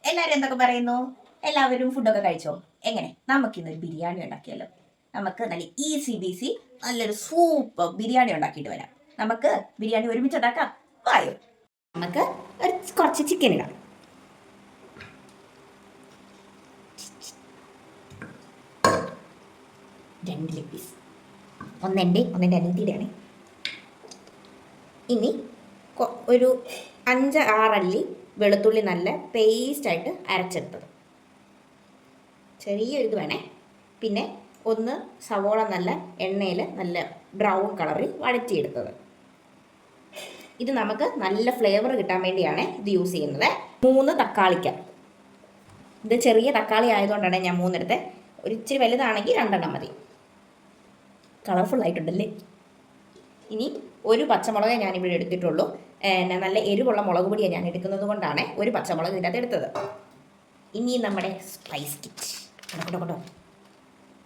എല്ലാവരും എന്തൊക്കെ പറയുന്നു? എല്ലാവരും ഫുഡൊക്കെ കഴിച്ചോ? എങ്ങനെ നമുക്കിന്നൊരു ബിരിയാണി ഉണ്ടാക്കിയല്ലോ. നമുക്ക് നല്ല ഈസി ബീസി നല്ലൊരു സൂപ്പർ ബിരിയാണി ഉണ്ടാക്കിയിട്ട് വരാം. നമുക്ക് ബിരിയാണി ഒരുമിച്ച് ഉണ്ടാക്കാം. വായോ, നമുക്ക് കുറച്ച് ചിക്കൻ ഇടാം. രണ്ട് ലെഗ് പീസ്, ഒന്നെൻ്റെ അനിയത്തിയുടെയാണ്. ഇനി ഒരു 5-6 അല്ലി വെളുത്തുള്ളി നല്ല പേസ്റ്റായിട്ട് അരച്ചെടുത്തത്, ചെറിയൊരിത് വേണേ. പിന്നെ 1 സവോള നല്ല എണ്ണയിൽ നല്ല ബ്രൗൺ കളറിൽ വഴറ്റിയെടുത്തത്. ഇത് നമുക്ക് നല്ല ഫ്ലേവർ കിട്ടാൻ വേണ്ടിയാണ് ഇത് യൂസ് ചെയ്യുന്നത്. 3 തക്കാളിക്ക, ഇത് ചെറിയ തക്കാളി ആയതുകൊണ്ടാണ് ഞാൻ 3 എടുത്തത്. ഒരു ഇച്ചിരി വലുതാണെങ്കിൽ 2 എണ്ണം മതി. കളർഫുൾ ആയിട്ടുണ്ടല്ലേ. ഇനി 1 പച്ചമുളകേ ഞാനിവിടെ എടുത്തിട്ടുള്ളൂ. നല്ല എരിവുള്ള മുളക് പൊടിയാണ് ഞാൻ എടുക്കുന്നത് കൊണ്ടാണ് 1 പച്ചമുളക് ഇതിനകത്ത് എടുത്തത്. ഇനി നമ്മുടെ സ്പൈസ് കിറ്റ് കൊണ്ടോ,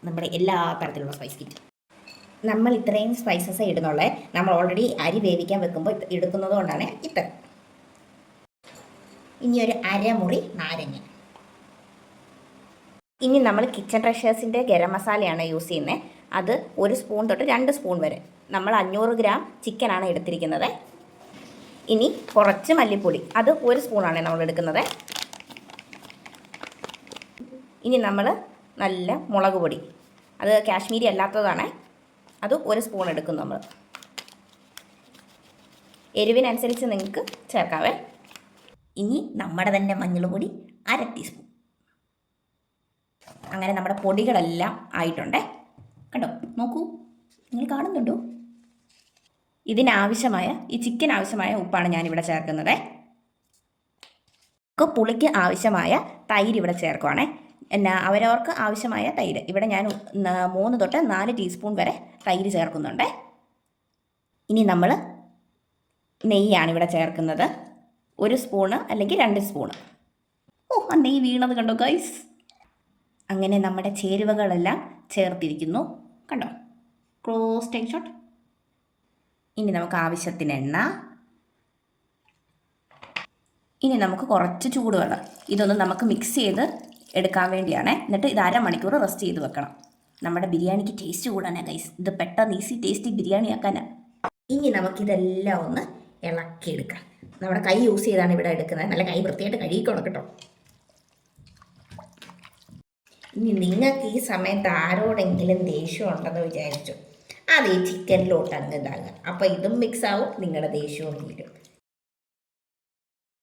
നമ്മുടെ എല്ലാ തരത്തിലുള്ള സ്പൈസ് കിറ്റ്. നമ്മൾ ഇത്രയും സ്പൈസസ് ഇടുന്നുള്ളത് നമ്മൾ ഓൾറെഡി അരി വേവിക്കാൻ വെക്കുമ്പോൾ എടുക്കുന്നത് കൊണ്ടാണ് ഇത്ര. ഇനി ഒരു അരമുറി നാരങ്ങ. ഇനി നമ്മൾ കിച്ചൺ ട്രഷേഴ്സിൻ്റെ ഗരം മസാലയാണ് യൂസ് ചെയ്യുന്നത്. അത് 1 സ്പൂൺ തൊട്ട് 2 സ്പൂൺ വരെ. നമ്മൾ 500 ഗ്രാം ചിക്കനാണ് എടുത്തിരിക്കുന്നത്. ഇനി കുറച്ച് മല്ലിപ്പൊടി, അത് 1 സ്പൂണാണ് നമ്മൾ എടുക്കുന്നത്. ഇനി നമ്മൾ നല്ല മുളക് പൊടി, അത് കാശ്മീരി അല്ലാത്തതാണ്, അത് 1 സ്പൂൺ എടുക്കും നമ്മൾ. എരിവിനനുസരിച്ച് നിങ്ങൾക്ക് ചേർക്കാവേ. ഇനി നമ്മുടെ തന്നെ മഞ്ഞൾ പൊടി 1/2 ടീസ്പൂൺ. അങ്ങനെ നമ്മുടെ പൊടികളെല്ലാം ആയിട്ടുണ്ടേ. കണ്ടോ, നോക്കൂ, നിങ്ങൾ കാണുന്നുണ്ടോ? ഇതിനാവശ്യമായ, ഈ ചിക്കൻ ആവശ്യമായ ഉപ്പാണ് ഞാനിവിടെ ചേർക്കുന്നത്. പുളിക്ക് ആവശ്യമായ തൈര് ഇവിടെ ചേർക്കുവാണേ. അവരവർക്ക് ആവശ്യമായ തൈര് ഇവിടെ ഞാൻ 3 തൊട്ട് 4 ടീസ്പൂൺ വരെ തൈര് ചേർക്കുന്നുണ്ട്. ഇനി നമ്മൾ നെയ്യാണ് ഇവിടെ ചേർക്കുന്നത്. 1 സ്പൂണ് അല്ലെങ്കിൽ 2 സ്പൂണ്. ഓ, ആ നെയ്യ് വീണത് കണ്ടോ ഗൈസ്. അങ്ങനെ നമ്മുടെ ചേരുവകളെല്ലാം ചേർത്തിരിക്കുന്നു, കണ്ടോ, ക്ലോസ് ടൈം ഷോട്ട്. ഇനി നമുക്ക് ആവശ്യത്തിന് എണ്ണ. ഇനി നമുക്ക് കുറച്ച് ചൂടുവെള്ളം. ഇതൊന്നും നമുക്ക് മിക്സ് ചെയ്ത് എടുക്കാൻ വേണ്ടിയാണ്. എന്നിട്ട് ഇത് 1/2 മണിക്കൂർ റെസ്റ്റ് ചെയ്ത് വെക്കണം. നമ്മുടെ ബിരിയാണിക്ക് ടേസ്റ്റ് കൂടാനാണ് ഗൈസ്. ഇത് പെട്ടെന്ന് ഈസി ടേസ്റ്റി ബിരിയാണി ആക്കാനാണ്. ഇനി നമുക്കിതെല്ലാം ഒന്ന് ഇളക്കിയെടുക്കാം. നമ്മുടെ കൈ യൂസ് ചെയ്താണ് ഇവിടെ എടുക്കുന്നത്. നല്ല കൈ വൃത്തിയായിട്ട് കഴുകിക്കണം കേട്ടോ. ഇനി നിങ്ങൾക്ക് ഈ സമയത്ത് ആരോടെങ്കിലും ദേഷ്യം ഉണ്ടെന്ന് വിചാരിച്ചു, അത് ഈ ചിക്കനിലോട്ട് അങ്ങ് ഇതാകുക. അപ്പോൾ ഇതും മിക്സ് ആവും, നിങ്ങളുടെ ദേഷ്യവും തീരും.